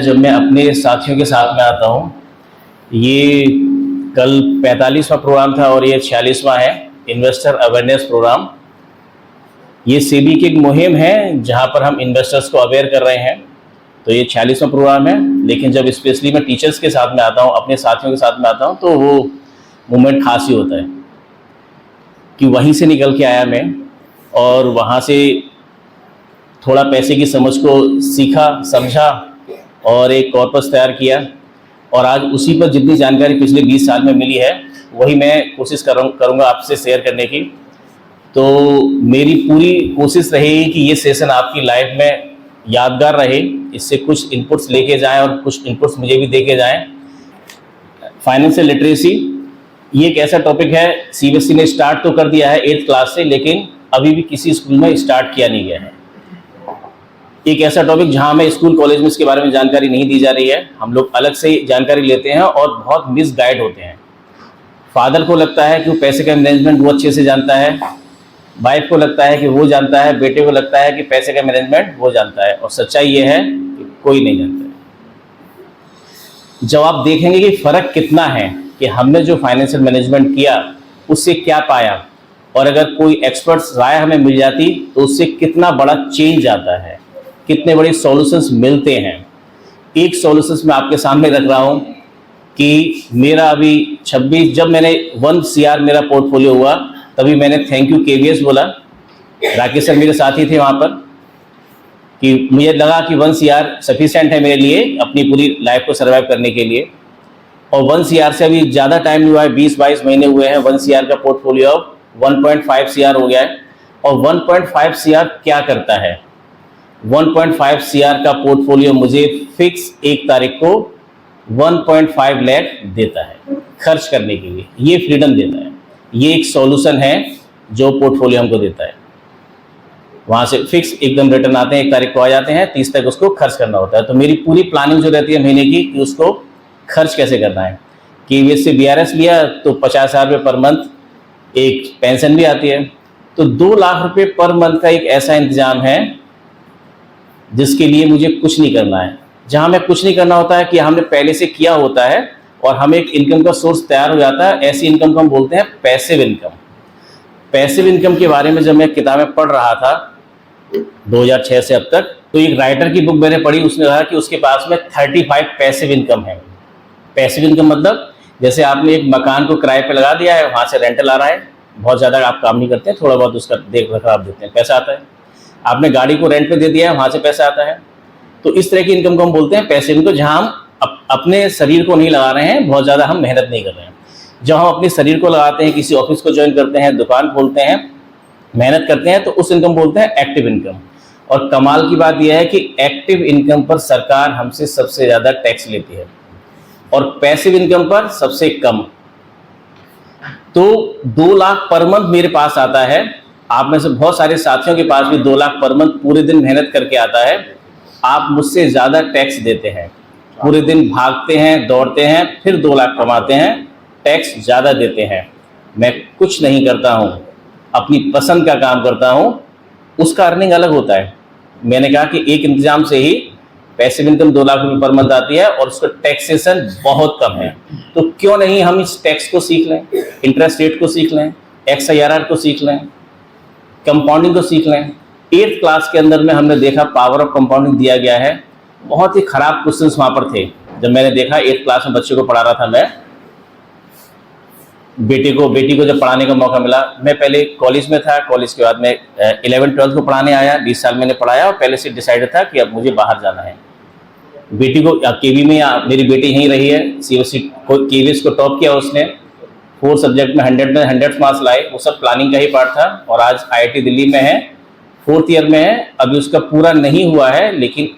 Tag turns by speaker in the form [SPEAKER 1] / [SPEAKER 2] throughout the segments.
[SPEAKER 1] जब मैं अपने साथियों के साथ में आता हूँ। ये कल 45वां प्रोग्राम था और ये 46वां है, इन्वेस्टर अवेयरनेस प्रोग्राम। ये सेबी की एक मुहिम है जहाँ पर हम इन्वेस्टर्स को अवेयर कर रहे हैं। तो ये 46वां प्रोग्राम है, लेकिन जब स्पेशली मैं टीचर्स के साथ में आता हूँ, अपने साथियों के साथ में आता हूँ, तो वो मोमेंट खास ही होता है कि वहीं से निकल के आया मैं और वहाँ से थोड़ा पैसे की समझ को सीखा, समझा और एक कॉर्पस तैयार किया। और आज उसी पर जितनी जानकारी पिछले 20 साल में मिली है वही मैं कोशिश करूँगा आपसे शेयर करने की। तो मेरी पूरी कोशिश रहेगी कि ये सेशन आपकी लाइफ में यादगार रहे, इससे कुछ इनपुट्स लेके जाएं और कुछ इनपुट्स मुझे भी दे के जाएँ। फाइनेंशियल लिटरेसी ये एक ऐसा टॉपिक है, सीबीएसई ने स्टार्ट तो कर दिया है 8th क्लास से, लेकिन अभी भी किसी स्कूल में स्टार्ट किया नहीं गया है। एक ऐसा टॉपिक जहां हमें स्कूल कॉलेज में इसके बारे में जानकारी नहीं दी जा रही है, हम लोग अलग से जानकारी लेते हैं और बहुत मिसगाइड होते हैं। फादर को लगता है कि वो पैसे का मैनेजमेंट वो अच्छे से जानता है, वाइफ को लगता है कि वो जानता है, बेटे को लगता है कि पैसे का मैनेजमेंट वो जानता है, और सच्चाई ये है कि कोई नहीं जानता है। जब आप देखेंगे कि फ़र्क कितना है कि हमने जो फाइनेंशियल मैनेजमेंट किया उससे क्या पाया, और अगर कोई एक्सपर्ट्स राय हमें मिल जाती तो उससे कितना बड़ा चेंज आता है, कितने बड़े सॉल्यूशंस मिलते हैं। एक सॉल्यूशंस मैं आपके सामने रख रहा हूँ कि मेरा अभी 26 जब मैंने 1 CR मेरा पोर्टफोलियो हुआ तभी मैंने थैंक यू KVS बोला। राकेश सर मेरे साथी थे वहाँ पर, कि मुझे लगा कि 1 CR सफिशिएंट है मेरे लिए अपनी पूरी लाइफ को सर्वाइव करने के लिए। और 1 CR से अभी ज़्यादा टाइम नहीं हुआ है, 20-22 महीने हुए हैं, 1 CR का पोर्टफोलियो 1.5 CR हो गया है। और 1.5 CR क्या करता है? 1.5 CR का पोर्टफोलियो मुझे फिक्स 1 तारीख को 1.5 लाख देता है खर्च करने के लिए। ये फ्रीडम देता है, ये एक सॉल्यूशन है जो पोर्टफोलियो हमको देता है। वहाँ से फिक्स एकदम रिटर्न आते हैं, 1 तारीख को आ जाते हैं, 30 तक उसको खर्च करना होता है। तो मेरी पूरी प्लानिंग जो रहती है महीने की कि उसको खर्च कैसे करना है। KVS से BRS लिया तो 50,000 रुपये पर मंथ, एक पेंशन भी आती है। तो 2 लाख रुपये पर मंथ का एक ऐसा इंतजाम है जिसके लिए मुझे कुछ नहीं करना है। जहाँ हमें कुछ नहीं करना होता है कि हमने पहले से किया होता है और हमें एक इनकम का सोर्स तैयार हो जाता है। ऐसी इनकम को हम बोलते हैं पैसिव इनकम। पैसिव इनकम के बारे में जब मैं किताबें पढ़ रहा था 2006 से अब तक, तो एक राइटर की बुक मैंने पढ़ी, उसने कहा कि उसके पास में 35 पैसिव इनकम है। पैसिव इनकम मतलब जैसे आपने एक मकान को किराए पे लगा दिया है, वहाँ से रेंटल आ रहा है, बहुत ज़्यादा आप काम नहीं करते हैं, थोड़ा बहुत उसका देख रखाव देते हैं, पैसा आता है। आपने गाड़ी को रेंट पे दे दिया है, वहाँ से पैसा आता है। तो इस तरह की इनकम को हम बोलते हैं पैसिव इनकम, जहाँ हम अपने शरीर को नहीं लगा रहे हैं, बहुत ज़्यादा हम मेहनत नहीं कर रहे हैं। जब हम अपने शरीर को लगाते हैं, किसी ऑफिस को ज्वाइन करते हैं, दुकान खोलते हैं, मेहनत करते हैं, तो उस इनकम बोलते हैं एक्टिव इनकम। और कमाल की बात यह है कि एक्टिव इनकम पर सरकार हमसे सबसे ज़्यादा टैक्स लेती है और पैसिव इनकम पर सबसे कम। तो 2 लाख पर मंथ मेरे पास आता है। आप में से बहुत सारे साथियों के पास भी 2 लाख पर मंथ पूरे दिन मेहनत करके आता है। आप मुझसे ज़्यादा टैक्स देते हैं, पूरे दिन भागते हैं, दौड़ते हैं, फिर 2 लाख कमाते हैं, टैक्स ज़्यादा देते हैं। मैं कुछ नहीं करता हूँ, अपनी पसंद का काम करता हूँ, उसका अर्निंग अलग होता है। मैंने कहा कि एक इंतजाम से ही पैसिव इनकम 2 लाख रुपये पर मंथ आती है और उसका टैक्सेशन बहुत कम है। तो क्यों नहीं हम इस टैक्स को सीख लें, इंटरेस्ट रेट को सीख लें, XIRR को सीख लें, कंपाउंडिंग को सीख लें। 8th क्लास के अंदर में हमने देखा पावर ऑफ कंपाउंडिंग दिया गया है। बहुत ही खराब क्वेश्चंस वहाँ पर थे। जब मैंने देखा 8th क्लास में बच्चे को पढ़ा रहा था, मैं बेटी को जब पढ़ाने का मौका मिला, मैं पहले कॉलेज में था, कॉलेज के बाद मैं 11th-12th को पढ़ाने आया। 20 साल मैंने पढ़ाया और पहले से डिसाइडेड था कि अब मुझे बाहर जाना है। बेटी को KV में, मेरी बेटी यहीं रही है, CBSE KVS को टॉप किया उसने, 4 सब्जेक्ट में 100 मार्क्स लाए। वो सब प्लानिंग का ही पार्ट था और आज IIT दिल्ली में है, 4th ईयर में है। अभी उसका पूरा नहीं हुआ है, लेकिन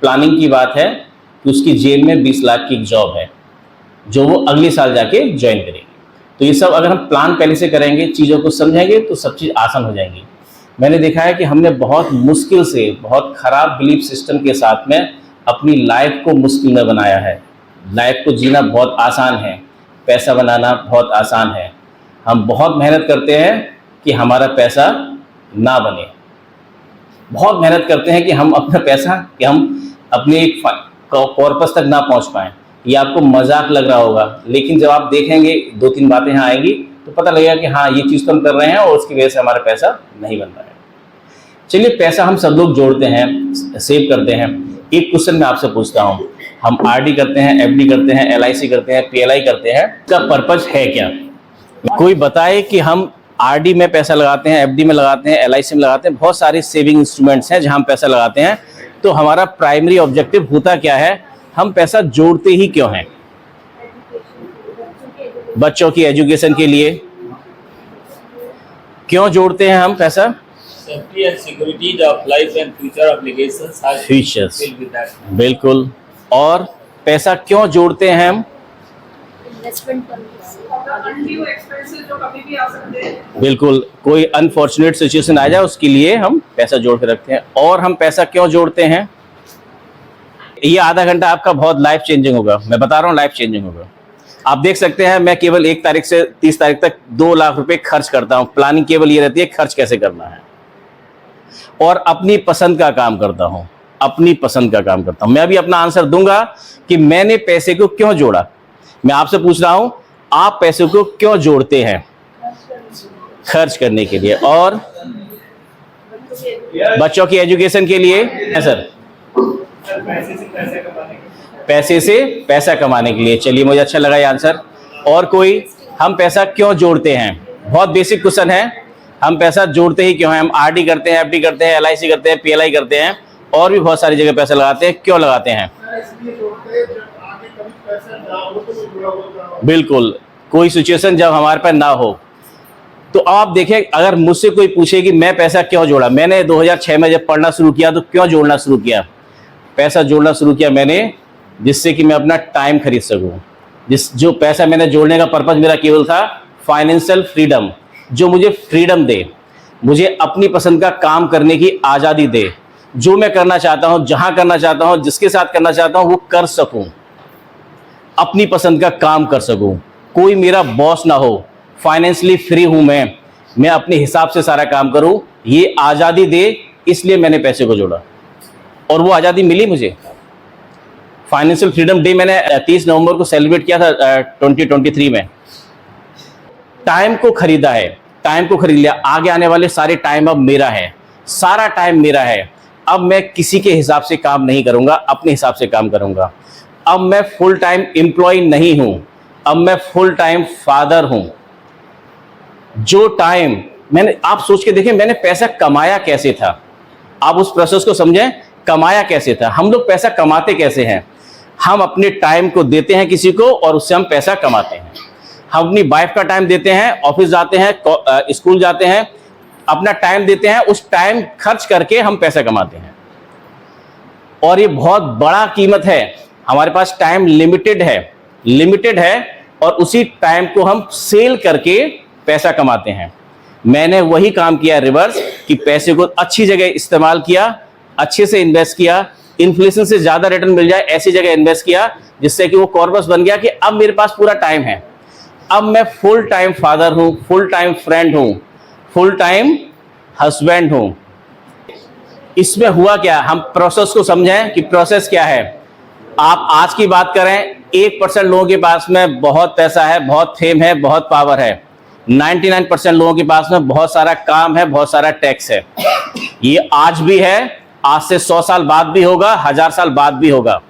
[SPEAKER 1] प्लानिंग की बात है कि उसकी जेब में 20 लाख की एक जॉब है जो वो अगले साल जाके ज्वाइन करेगी। तो ये सब अगर हम प्लान पहले से करेंगे, चीज़ों को समझेंगे, तो सब चीज़ आसान हो जाएंगी। मैंने देखा है कि हमने बहुत मुश्किल से, बहुत ख़राब बिलीफ सिस्टम के साथ में अपनी लाइफ को मुश्किल में बनाया है। लाइफ को जीना बहुत आसान है, पैसा बनाना बहुत आसान है। हम बहुत मेहनत करते हैं कि हमारा पैसा ना बने, बहुत मेहनत करते हैं कि हम अपना पैसा, कि हम अपने एक कॉर्पस तक ना पहुंच पाए। ये आपको मजाक लग रहा होगा, लेकिन जब आप देखेंगे 2-3 बातें यहाँ आएंगी तो पता लगेगा कि हाँ ये चीज़ तो हम कर रहे हैं और उसकी वजह से हमारा पैसा नहीं बन रहा है। चलिए, पैसा हम सब लोग जोड़ते हैं, सेव करते हैं। एक क्वेश्चन मैं आपसे पूछता हूँ, हम आरडी करते हैं, एफडी करते हैं, एलआईसी करते हैं, पीएलआई करते हैं, इसका पर्पज है क्या? कोई बताए कि हम आरडी में पैसा लगाते हैं, एफडी में लगाते हैं, एलआईसी में लगाते हैं, बहुत सारे सेविंग इंस्ट्रूमेंट्स हैं जहां हम पैसा लगाते हैं। तो हमारा प्राइमरी ऑब्जेक्टिव होता क्या है? हम पैसा जोड़ते ही क्यों हैं? बच्चों की एजुकेशन के लिए क्यों जोड़ते हैं हम पैसा?
[SPEAKER 2] Safety and security of life and future obligations are
[SPEAKER 1] Futures.
[SPEAKER 2] filled with that.
[SPEAKER 1] बिल्कुल। और पैसा क्यों जोड़ते हैं हम?
[SPEAKER 3] इन्वेस्टमेंट एक्सपेंसेस जो कभी भी आ सकते हैं।
[SPEAKER 1] बिल्कुल, कोई अनफॉर्चुनेट सिचुएशन आ जाए उसके लिए हम पैसा जोड़ के रखते हैं। और हम पैसा क्यों जोड़ते हैं? ये आधा घंटा आपका बहुत लाइफ चेंजिंग होगा, मैं बता रहा हूँ, लाइफ चेंजिंग होगा। आप देख सकते हैं मैं केवल 1 तारीख से 30 तारीख तक 2 लाख रुपए खर्च करता हूँ। प्लानिंग केवल ये रहती है खर्च कैसे करना है, और अपनी पसंद का काम करता हूँ, अपनी पसंद का काम करता हूँ। मैं अभी अपना आंसर दूंगा कि मैंने पैसे को क्यों जोड़ा। मैं आपसे पूछ रहा हूं, आप पैसे को क्यों जोड़ते हैं? खर्च करने के लिए और बच्चों की एजुकेशन के लिए है सर, पैसे से पैसा कमाने के लिए। चलिए, मुझे अच्छा लगा ये आंसर। और कोई, हम पैसा क्यों जोड़ते हैं? बहुत बेसिक क्वेश्चन है, हम पैसा जोड़ते ही क्यों हैं? हम आरडी करते हैं, एफडी करते हैं, एलआईसी करते हैं, पीएलआई करते हैं, और भी बहुत सारी जगह पैसा लगाते हैं। क्यों लगाते हैं? बिल्कुल, कोई सिचुएशन जब हमारे पास ना हो। तो आप देखें, अगर मुझसे कोई पूछे कि मैं पैसा क्यों जोड़ा, मैंने 2006 में जब पढ़ना शुरू किया तो क्यों जोड़ना शुरू किया? पैसा जोड़ना शुरू किया मैंने जिससे कि मैं अपना टाइम खरीद सकूं। जो पैसा मैंने जोड़ने का पर्पज मेरा केवल था फाइनेंशियल फ्रीडम, जो मुझे फ्रीडम दे, मुझे अपनी पसंद का काम करने की आज़ादी दे, जो मैं करना चाहता हूं, जहां करना चाहता हूं, जिसके साथ करना चाहता हूं वो कर सकूं, अपनी पसंद का काम कर सकूं, कोई मेरा बॉस ना हो, फाइनेंशियली फ्री हूं मैं अपने हिसाब से सारा काम करूं, ये आज़ादी दे, इसलिए मैंने पैसे को जोड़ा और वो आज़ादी मिली मुझे। फाइनेंशियल फ्रीडम डे मैंने 30 नवंबर को सेलिब्रेट किया था 2023 में। टाइम को खरीदा है, टाइम को खरीद लिया, आगे आने वाले सारे टाइम अब मेरा है, सारा टाइम मेरा है। अब मैं किसी के हिसाब से काम नहीं करूंगा, अपने हिसाब से काम करूंगा। अब मैं फुल टाइम एम्प्लॉय नहीं हूं, अब मैं फुल टाइम फादर हूं। जो टाइम मैंने, आप सोच के देखें मैंने पैसा कमाया कैसे था, आप उस प्रोसेस को समझें, कमाया कैसे था। हम लोग पैसा कमाते कैसे हैं? हम अपने टाइम को देते हैं किसी को और उससे हम पैसा कमाते हैं। हम अपनी वाइफ का टाइम देते हैं, ऑफिस जाते हैं, स्कूल जाते हैं, अपना टाइम देते हैं, उस टाइम खर्च करके हम पैसा कमाते हैं। और ये बहुत बड़ा कीमत है, हमारे पास टाइम लिमिटेड है और उसी टाइम को हम सेल करके पैसा कमाते हैं। मैंने वही काम किया रिवर्स, कि पैसे को अच्छी जगह इस्तेमाल किया, अच्छे से इन्वेस्ट किया, इन्फ्लेशन से ज्यादा रिटर्न मिल जाए ऐसी जगह इन्वेस्ट किया, जिससे कि वो कॉर्पस बन गया कि अब मेरे पास पूरा टाइम है। अब मैं फुल टाइम फादर हूं, फुल टाइम फ्रेंड हूं, फुल टाइम हस्बैंड हूं। इसमें हुआ क्या, हम प्रोसेस को समझें कि प्रोसेस क्या है। आप आज की बात करें, 1% लोगों के पास में बहुत पैसा है, बहुत फेम है, बहुत पावर है। 99% लोगों के पास में बहुत सारा काम है, बहुत सारा टैक्स है। ये आज भी है, आज से 100 साल बाद भी होगा, 1000 साल बाद भी होगा।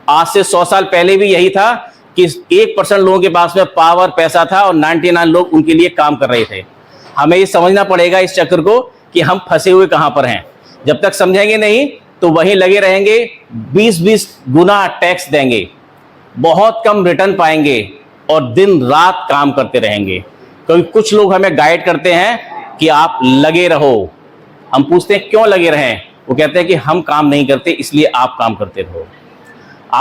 [SPEAKER 1] आज से 100 साल पहले भी यही था कि 1% लोगों के पास में पावर, पैसा था और 99 लोग उनके लिए काम कर रहे थे। हमें ये समझना पड़ेगा इस चक्कर को कि हम फंसे हुए कहां पर हैं। जब तक समझेंगे नहीं तो वहीं लगे रहेंगे, 20-20 गुना टैक्स देंगे, बहुत कम रिटर्न पाएंगे और दिन रात काम करते रहेंगे। क्योंकि कुछ लोग हमें गाइड करते हैं कि आप लगे रहो। हम पूछते हैं क्यों लगे रहें, वो कहते हैं कि हम काम नहीं करते इसलिए आप काम करते रहो।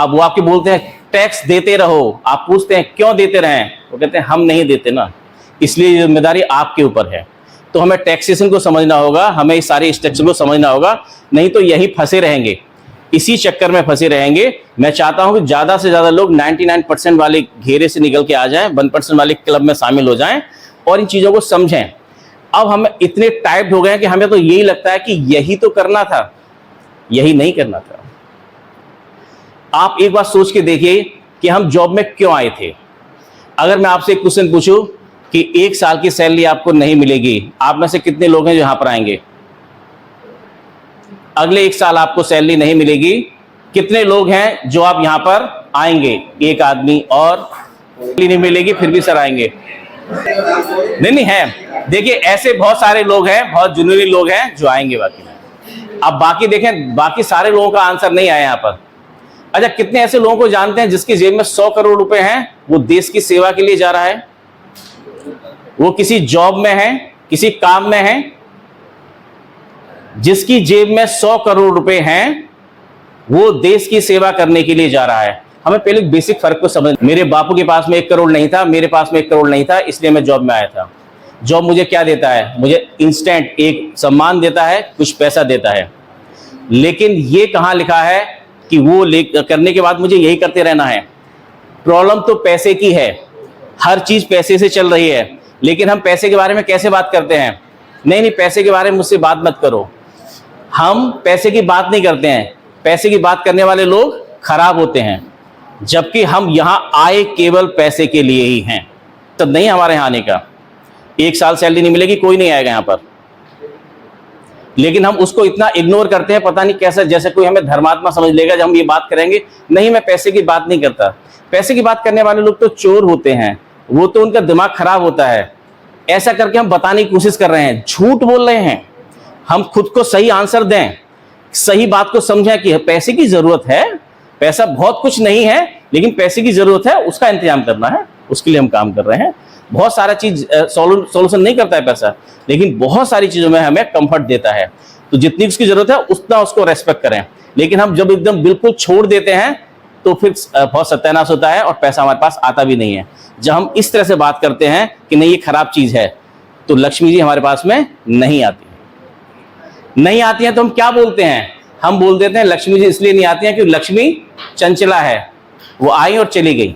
[SPEAKER 1] वो आपके बोलते हैं टैक्स देते रहो, आप पूछते हैं क्यों देते रहें, वो कहते हैं हम नहीं देते ना, इसलिए जिम्मेदारी आपके ऊपर है। तो हमें टैक्सेशन को समझना होगा, हमें इस सारे स्ट्रक्चर को समझना होगा, नहीं तो यही फंसे रहेंगे, इसी चक्कर में फंसे रहेंगे। मैं चाहता हूं कि ज्यादा से ज्यादा लोग 99% वाले घेरे से निकल के आ जाएं, 1% वाले क्लब में शामिल हो जाएं और इन चीजों को समझें। अब हम इतने टाइप्ड हो गए हैं कि हमें तो यही लगता है कि यही तो करना था, यही नहीं करना था। आप एक बार सोच के देखिए कि हम जॉब में क्यों आए थे। अगर मैं आपसे एक क्वेश्चन पूछूं कि 1 साल की सैलरी आपको नहीं मिलेगी, आप में से कितने लोग हैं जो यहां पर आएंगे? अगले 1 साल आपको सैलरी नहीं मिलेगी, कितने लोग हैं जो आप यहां पर आएंगे? एक आदमी। और नहीं मिलेगी फिर भी सर आएंगे? नहीं है। देखिए ऐसे बहुत सारे लोग हैं, बहुत जुनूनी लोग हैं जो आएंगे बाकी में। अब बाकी देखें, बाकी सारे लोगों का आंसर नहीं आया यहां पर। अच्छा, कितने ऐसे लोगों को जानते हैं जिसकी जेब में 100 करोड़ रुपए हैं, वो देश की सेवा के लिए जा रहा है, वो किसी जॉब में है, किसी काम में है, जिसकी जेब में 100 करोड़ रुपए हैं, वो देश की सेवा करने के लिए जा रहा है। हमें पहले बेसिक फर्क को समझ। मेरे बापू के पास में 1 करोड़ नहीं था, मेरे पास में 1 करोड़ नहीं था, इसलिए मैं जॉब में आया था। जॉब मुझे क्या देता है? मुझे इंस्टेंट एक सम्मान देता है, कुछ पैसा देता है। लेकिन ये कहां लिखा है कि वो करने के बाद मुझे यही करते रहना है? प्रॉब्लम तो पैसे की है, हर चीज पैसे से चल रही है, लेकिन हम पैसे के बारे में कैसे बात करते हैं? नहीं, पैसे के बारे में मुझसे बात मत करो। हम पैसे की बात नहीं करते हैं। पैसे की बात करने वाले लोग खराब होते हैं, जबकि हम यहां आए केवल पैसे के लिए ही हैं। तो नहीं हमारे यहां आने का। 1 साल सैलरी नहीं मिलेगी, कोई नहीं आएगा यहां पर। लेकिन हम उसको इतना इग्नोर करते हैं, पता नहीं कैसे, जैसे कोई हमें धर्मात्मा समझ लेगा जब हम ये बात करेंगे। नहीं, मैं पैसे की बात नहीं करता। पैसे की बात करने वाले लोग तो चोर होते हैं, वो तो उनका दिमाग खराब होता है। ऐसा करके हम बताने की कोशिश कर रहे हैं, झूठ बोल रहे हैं। हम खुद को सही आंसर दें, सही बात को समझें कि पैसे की जरूरत है, पैसा बहुत कुछ नहीं है, लेकिन पैसे की जरूरत है, उसका इंतजाम करना है, उसके लिए हम काम कर रहे हैं। बहुत सारा चीज सॉल्यूशन नहीं करता है पैसा, लेकिन बहुत सारी चीजों में हमें कंफर्ट देता है। तो जितनी उसकी जरूरत है उतना उसको रेस्पेक्ट करें। लेकिन हम जब एकदम बिल्कुल छोड़ देते हैं तो फिर बहुत सत्यानाश होता है और पैसा हमारे पास आता भी नहीं है। जब हम इस तरह से बात करते हैं कि नहीं ये खराब चीज है, तो लक्ष्मी जी हमारे पास में नहीं आती है। नहीं आती है तो हम क्या बोलते हैं? हम बोल देते हैं लक्ष्मी जी इसलिए नहीं आती है क्योंकि लक्ष्मी चंचला है, वो आई और चली गई।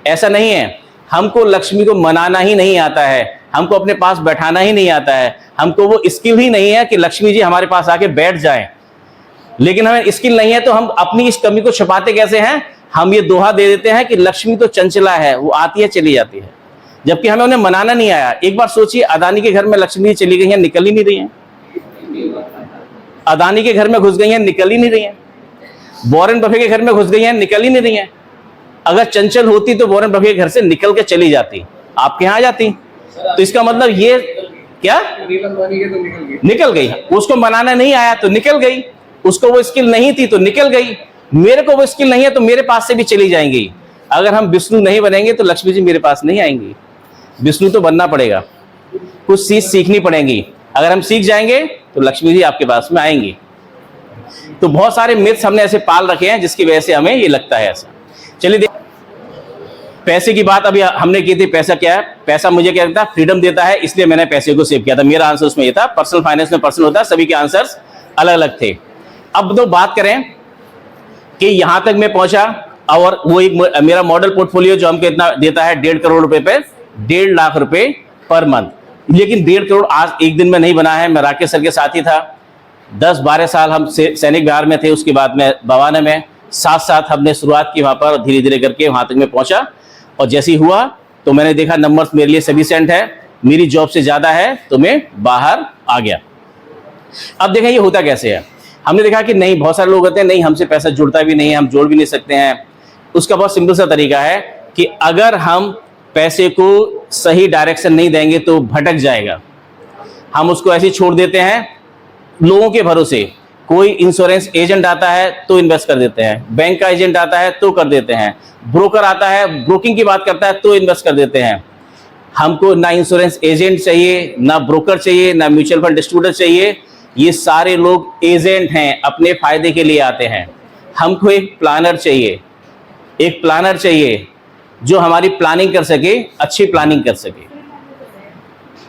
[SPEAKER 1] ऐसा नहीं है। हमको लक्ष्मी को मनाना ही नहीं आता है, हमको अपने पास बैठाना ही नहीं आता है, हमको वो स्किल ही नहीं है कि लक्ष्मी जी हमारे पास आके बैठ जाएं। लेकिन हमें स्किल नहीं है तो हम अपनी इस कमी को छुपाते कैसे हैं? हम ये दोहा दे देते हैं कि लक्ष्मी तो चंचला है, वो आती है चली जाती है, जबकि हमें उन्हें मनाना नहीं आया। एक बार सोचिए, अदानी के घर में लक्ष्मी चली गई हैं, निकल ही नहीं रही हैं। अदानी के घर में घुस गई हैं, निकल ही नहीं रही हैं। वॉरेन बफे के घर में घुस गई हैं, निकल ही नहीं रही हैं। अगर चंचल होती तो वॉरेन बफे के घर से निकल के चली जाती, आपके यहां आ जाती। तो इसका मतलब ये क्या? निकल गई। उसको मनाना नहीं आया तो निकल गई, उसको वो स्किल नहीं थी तो निकल गई। मेरे को वो स्किल नहीं है तो मेरे पास से भी चली जाएंगी। अगर हम विष्णु नहीं बनेंगे तो लक्ष्मी जी मेरे पास नहीं आएंगी। विष्णु तो बनना पड़ेगा, कुछ चीज सीखनी पड़ेगी। अगर हम सीख जाएंगे तो लक्ष्मी जी आपके पास में आएंगी। तो बहुत सारे मिथ्स हमने ऐसे पाल रखे हैं जिसकी वजह से हमें ये लगता है ऐसा। चलिए पैसे की बात अभी हमने की थी। पैसा क्या है? पैसा मुझे क्या देता है? फ्रीडम देता है, इसलिए मैंने पैसे को सेव किया था। मेरा आंसर उसमें ये था। पर्सनल फाइनेंस में पर्सनल होता है, सभी के आंसर्स अलग अलग थे। अब तो बात करें कि यहां तक मैं पहुंचा और वो एक मेरा मॉडल पोर्टफोलियो जो हमको इतना देता है 1.5 करोड़ रुपए पे 1.5 लाख रुपए पर मंथ। लेकिन 1.5 करोड़ आज एक दिन में नहीं बना है। मैं राकेश सर के साथ ही था, 10-12 साल हम सैनिक बिहार में थे, उसके बाद में बवाना में साथ साथ हमने शुरुआत की वहां पर, धीरे धीरे करके वहां तक मैं पहुंचा। और जैसे ही हुआ तो मैंने देखा नंबर्स मेरे लिए सफिशिएंट है, मेरी जॉब से ज्यादा है, तो मैं बाहर आ गया। अब देखें ये होता कैसे है। हमने देखा कि नहीं, बहुत सारे लोग कहते हैं नहीं हमसे पैसा जुड़ता भी नहीं है, हम जोड़ भी नहीं सकते हैं। उसका बहुत सिंपल सा तरीका है कि अगर हम पैसे को सही डायरेक्शन नहीं देंगे तो भटक जाएगा। हम उसको ऐसे छोड़ देते हैं लोगों के भरोसे। कोई इंश्योरेंस एजेंट आता है तो इन्वेस्ट कर देते हैं, बैंक का एजेंट आता है तो कर देते हैं, ब्रोकर आता है ब्रोकिंग की बात करता है तो इन्वेस्ट कर देते हैं। हमको ना इंश्योरेंस एजेंट चाहिए, ना ब्रोकर चाहिए, ना म्यूचुअल फंड डिस्ट्रीब्यूटर चाहिए। ये सारे लोग एजेंट हैं, अपने फायदे के लिए आते हैं। हमको एक प्लानर चाहिए, एक प्लानर चाहिए जो हमारी प्लानिंग कर सके, अच्छी प्लानिंग कर सके।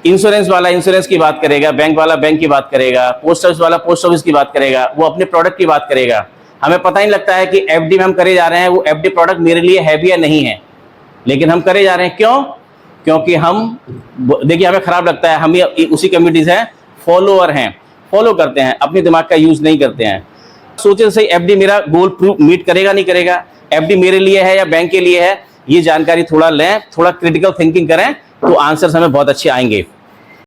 [SPEAKER 1] इंश्योरेंस वाला इंश्योरेंस की बात करेगा, बैंक वाला बैंक की बात करेगा, पोस्ट ऑफिस वाला पोस्ट ऑफिस की बात करेगा, वो अपने प्रोडक्ट की बात करेगा। हमें पता ही नहीं लगता है कि एफडी में हम करे जा रहे हैं, वो एफडी प्रोडक्ट मेरे लिए है भी या नहीं है, लेकिन हम करे जा रहे हैं। क्यों? क्योंकि हम, देखिए हमें खराब लगता है, हम उसी कम्युनिटीज हैं, फॉलोअर हैं, फॉलो करते हैं, अपने दिमाग का यूज नहीं करते हैं। सोचे सही एफडी मेरा गोल मीट करेगा नहीं करेगा, एफडी मेरे लिए है या बैंक के लिए है, ये जानकारी थोड़ा लें, थोड़ा क्रिटिकल थिंकिंग करें तो आंसर्स हमें बहुत अच्छे आएंगे।